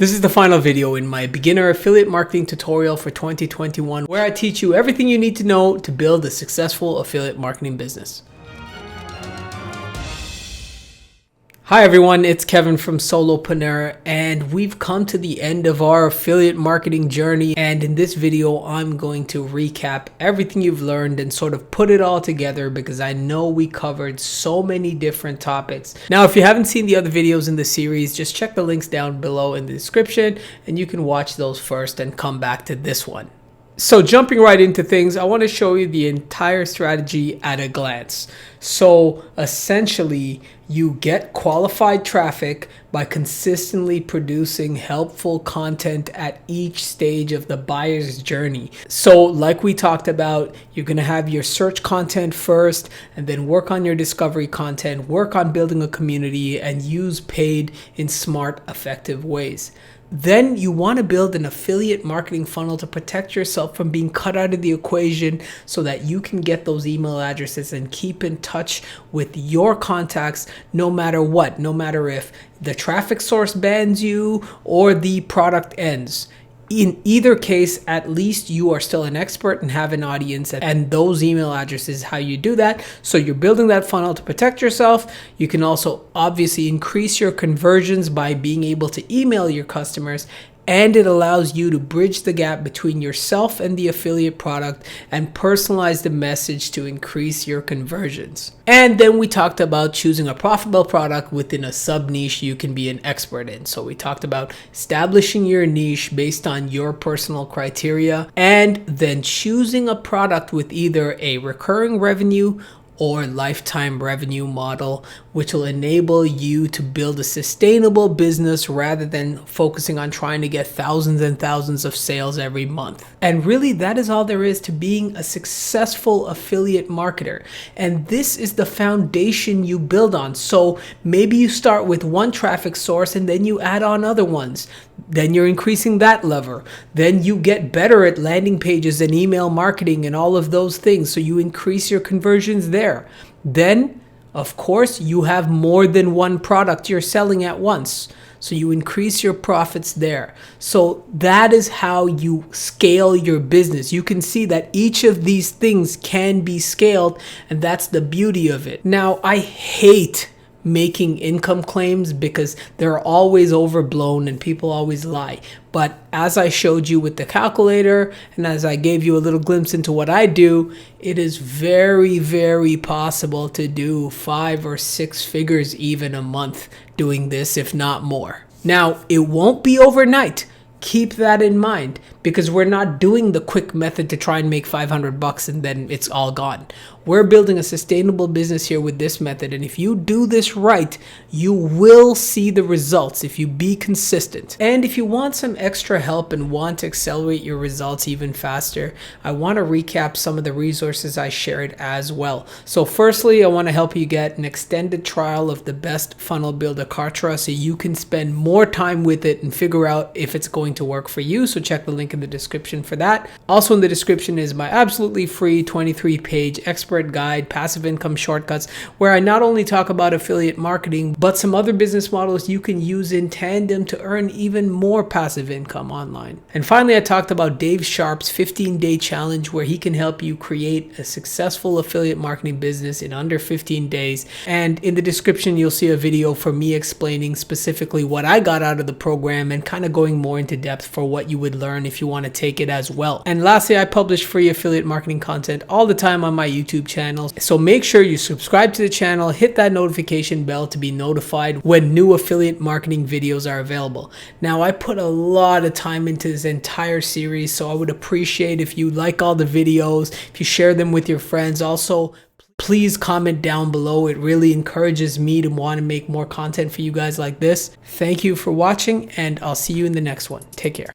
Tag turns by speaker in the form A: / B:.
A: This is the final video in my beginner affiliate marketing tutorial for 2021, where I teach you everything you need to know to build a successful affiliate marketing business. Hi everyone, it's Kevin from Solopreneur, and we've come to the end of our affiliate marketing journey. And in this video, I'm going to recap everything you've learned and sort of put it all together because I know we covered so many different topics. Now, if you haven't seen the other videos in the series, just check the links down below in the description and you can watch those first and come back to this one. So jumping right into things, I want to show you the entire strategy at a glance. So essentially, you get qualified traffic by consistently producing helpful content at each stage of the buyer's journey. So like we talked about, you're going to have your search content first and then work on your discovery content, work on building a community, and use paid in smart, effective ways. Then you want to build an affiliate marketing funnel to protect yourself from being cut out of the equation so that you can get those email addresses and keep in touch with your contacts no matter what, no matter if the traffic source bans you or the product ends. In either case, at least you are still an expert and have an audience, and those email addresses, how you do that. So you're building that funnel to protect yourself. You can also obviously increase your conversions by being able to email your customers, and it allows you to bridge the gap between yourself and the affiliate product and personalize the message to increase your conversions. And then we talked about choosing a profitable product within a sub niche you can be an expert in. So we talked about establishing your niche based on your personal criteria, and then choosing a product with either a recurring revenue or lifetime revenue model, which will enable you to build a sustainable business rather than focusing on trying to get thousands and thousands of sales every month. And really, that is all there is to being a successful affiliate marketer. And this is the foundation you build on. So maybe you start with one traffic source and then you add on other ones. Then you're increasing that lever. Then you get better at landing pages and email marketing and all of those things. So you increase your conversions there. Then, of course, you have more than one product you're selling at once. So you increase your profits there. So that is how you scale your business. You can see that each of these things can be scaled, and that's the beauty of it. Now, I hate making income claims because they're always overblown and people always lie. But as I showed you with the calculator and as I gave you a little glimpse into what I do, it is very, very possible to do 5 or 6 figures even a month doing this, if not more. Now, it won't be overnight. Keep that in mind because we're not doing the quick method to try and make $500 and then it's all gone. We're building a sustainable business here with this method, and if you do this right, you will see the results if you be consistent. And if you want some extra help and want to accelerate your results even faster, I want to recap some of the resources I shared as well. So firstly, I want to help you get an extended trial of the best funnel builder, Kartra, so you can spend more time with it and figure out if it's going to work for you. So check the link in the description for that. Also in the description is my absolutely free 23-page expert guide, Passive Income Shortcuts, where I not only talk about affiliate marketing, but some other business models you can use in tandem to earn even more passive income online. And finally, I talked about Dave Sharp's 15-day challenge, where he can help you create a successful affiliate marketing business in under 15 days. And in the description, you'll see a video for me explaining specifically what I got out of the program and kind of going more into depth for what you would learn if you want to take it as well. And lastly, I publish free affiliate marketing content all the time on my YouTube channel. So make sure you subscribe to the channel, hit that notification bell to be notified when new affiliate marketing videos are available. Now, I put a lot of time into this entire series, so I would appreciate if you like all the videos, if you share them with your friends. Also, please comment down below. It really encourages me to want to make more content for you guys like this. Thank you for watching, and I'll see you in the next one. Take care.